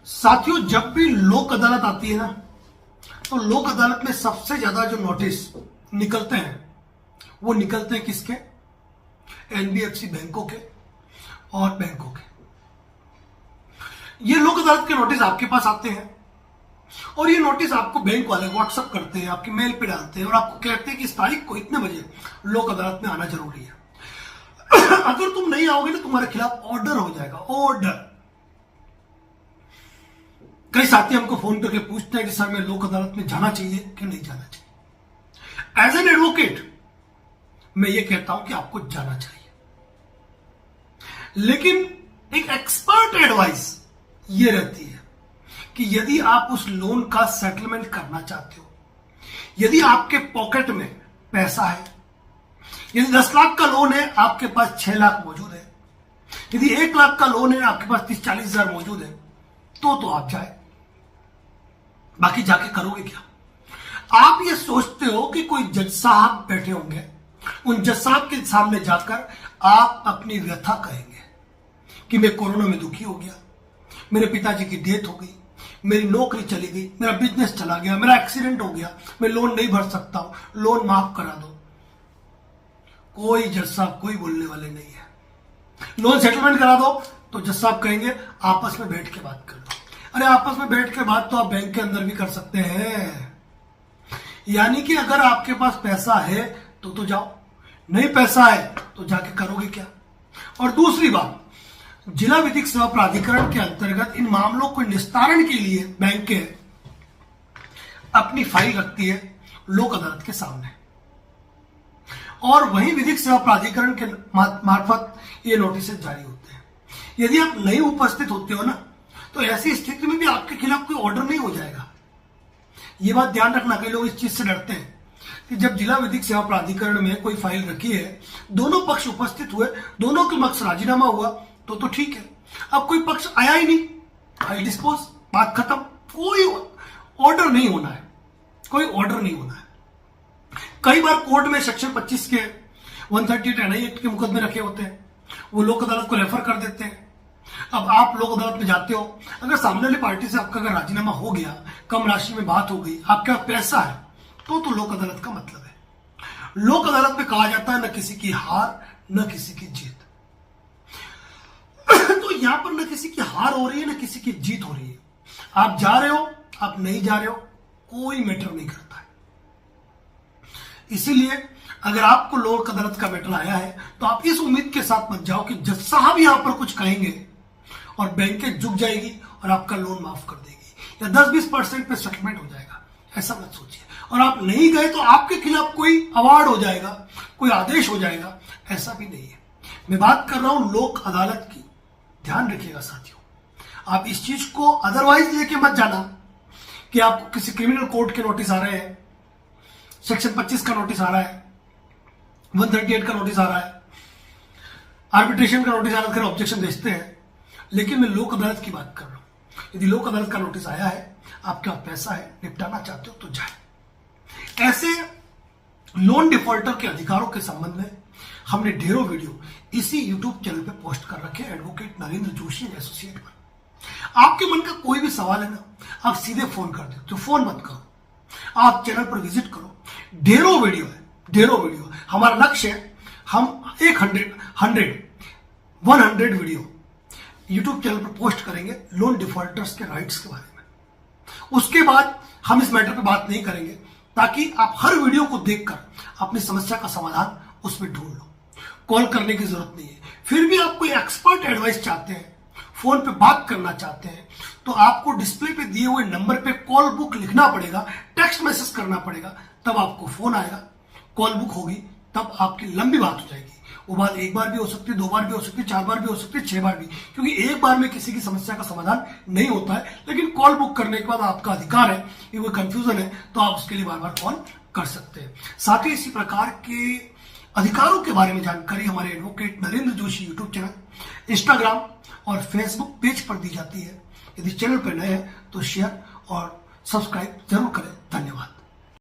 साथियों, जब भी लोक अदालत आती है ना, तो लोक अदालत में सबसे ज्यादा जो नोटिस निकलते हैं वो निकलते हैं किसके? एनबीएफसी बैंकों के और बैंकों के। ये लोक अदालत के नोटिस आपके पास आते हैं और ये नोटिस आपको बैंक वाले व्हाट्सएप करते हैं, आपकी मेल पे डालते हैं और आपको कहते हैं कि इस तारीख को इतने बजे लोक अदालत में आना जरूरी है। अगर तुम नहीं आओगे ना, तुम्हारे खिलाफ ऑर्डर हो जाएगा, ऑर्डर। कई साथी हमको फोन करके पूछते हैं कि सर मैं लोक अदालत में जाना चाहिए कि नहीं जाना चाहिए। एज एन एडवोकेट मैं ये कहता हूं कि आपको जाना चाहिए, लेकिन एक एक्सपर्ट एडवाइस ये रहती है कि यदि आप उस लोन का सेटलमेंट करना चाहते हो, यदि आपके पॉकेट में पैसा है, यदि 10 लाख का लोन है आपके पास 6 लाख मौजूद है, यदि 1 लाख का लोन है आपके पास 30-40 हजार मौजूद है, तो आप जाए। बाकी जाके करोगे क्या? आप ये सोचते हो कि कोई जज साहब बैठे होंगे, उन जज साहब के सामने जाकर आप अपनी व्यथा कहेंगे कि मैं कोरोना में दुखी हो गया, मेरे पिताजी की डेथ हो गई, मेरी नौकरी चली गई, मेरा बिजनेस चला गया, मेरा एक्सीडेंट हो गया, मैं लोन नहीं भर सकता हूं, लोन माफ करा दो। कोई जज साहब कोई बोलने वाले नहीं है। लोन सेटलमेंट करा दो तो जज साहब कहेंगे आपस में बैठ के बात कर लो। अरे आपस में बैठ के बात तो आप बैंक के अंदर भी कर सकते हैं। यानी कि अगर आपके पास पैसा है तो जाओ, नहीं पैसा है तो जाके करोगे क्या? और दूसरी बात, जिला विधिक सेवा प्राधिकरण के अंतर्गत इन मामलों को निस्तारण के लिए बैंकें अपनी फाइल रखती है लोक अदालत के सामने, और वहीं विधिक सेवा प्राधिकरण के मार्फत ये नोटिस जारी होते हैं। यदि आप नहीं उपस्थित होते हो ना, तो ऐसी स्थिति में भी आपके खिलाफ कोई ऑर्डर नहीं हो जाएगा। ये बात ध्यान रखना, कई लोग इस चीज से डरते हैं कि जब जिला विधिक सेवा प्राधिकरण में कोई फाइल रखी है, दोनों पक्ष उपस्थित हुए, दोनों के पक्ष राजीनामा हुआ तो ठीक है। अब कोई पक्ष आया ही नहीं, फाइल डिस्पोज, बात खत्म, कोई ऑर्डर नहीं होना है, कोई ऑर्डर नहीं होना है। कई बार कोर्ट में सेक्शन 25 के 138 NI एक्ट के मुकदमे रखे होते हैं, वो लोक अदालत को रेफर कर देते हैं। अब आप लोक अदालत में जाते हो, अगर सामने वाली पार्टी से आपका अगर राजीनामा हो गया, कम राशि में बात हो गई, आपके पास पैसा है, तो लोक अदालत का मतलब है। लोक अदालत में कहा जाता है न किसी की हार न किसी की जीत। तो यहां पर न किसी की हार हो रही है न किसी की जीत हो रही है। आप जा रहे हो, आप नहीं जा रहे हो, कोई मैटर नहीं करता है। इसीलिए अगर आपको लोक अदालत का मैटर आया है तो आप इस उम्मीद के साथ मत जाओ कि जज साहब यहां पर कुछ कहेंगे और बैंकें झुक जाएगी और आपका लोन माफ कर देगी या 10-20% पे सेटलमेंट हो जाएगा। ऐसा मत सोचिए। और आप नहीं गए तो आपके खिलाफ कोई अवार्ड हो जाएगा, कोई आदेश हो जाएगा, ऐसा भी नहीं है। मैं बात कर रहा हूं लोक अदालत की। ध्यान रखिएगा साथियों, आप इस चीज को अदरवाइज लेके मत जाना कि आपको किसी क्रिमिनल कोर्ट के नोटिस आ रहे हैं, सेक्शन 25 का नोटिस आ रहा है, 138 का नोटिस आ रहा है, आर्बिट्रेशन का नोटिस आ रहा है, फिर ऑब्जेक्शन भेजते हैं। लेकिन मैं लोक अदालत की बात कर रहा हूं। यदि लोक अदालत का नोटिस आया है, आपके पास पैसा है, निपटाना चाहते हो तो जाए। ऐसे लोन डिफॉल्टर के अधिकारों के संबंध में हमने ढेरों वीडियो इसी YouTube चैनल पे पोस्ट कर रखे हैं, एडवोकेट नरेंद्र जोशी एसोसिएट पर। आपके मन का कोई भी सवाल है ना, आप सीधे फोन कर दो, तो फोन मत करो, आप चैनल पर विजिट करो। ढेरों वीडियो है, ढेरों वीडियो। हमारा लक्ष्य है हम 100 वीडियो YouTube चैनल पर पोस्ट करेंगे लोन डिफॉल्टर्स के राइट्स के बारे में। उसके बाद हम इस मैटर पे बात नहीं करेंगे, ताकि आप हर वीडियो को देखकर अपनी समस्या का समाधान उसमें ढूंढ लो। कॉल करने की जरूरत नहीं है। फिर भी आप कोई एक्सपर्ट एडवाइस चाहते हैं, फोन पे बात करना चाहते हैं, तो आपको डिस्प्ले पे दिए हुए नंबर पे कॉल बुक लिखना पड़ेगा, टेक्स्ट मैसेज करना पड़ेगा, तब आपको फोन आएगा, कॉल बुक होगी, तब आपकी लंबी बात हो जाएगी। वो बात 1 बार भी हो सकती है, 2 बार भी हो सकती है, 4 बार भी हो सकती है, 6 बार भी, क्योंकि 1 बार में किसी की समस्या का समाधान नहीं होता है। लेकिन कॉल बुक करने के बाद आपका अधिकार है, ये कोई कंफ्यूजन है तो आप उसके लिए बार बार कॉल कर सकते हैं। साथ ही इसी प्रकार के अधिकारों के बारे में जानकारी हमारे advocate Narendra Joshi YouTube channel, Instagram और फेसबुक पेज पर दी जाती है। यदि चैनल पर नए हैं तो शेयर और सब्सक्राइब जरूर करें। धन्यवाद।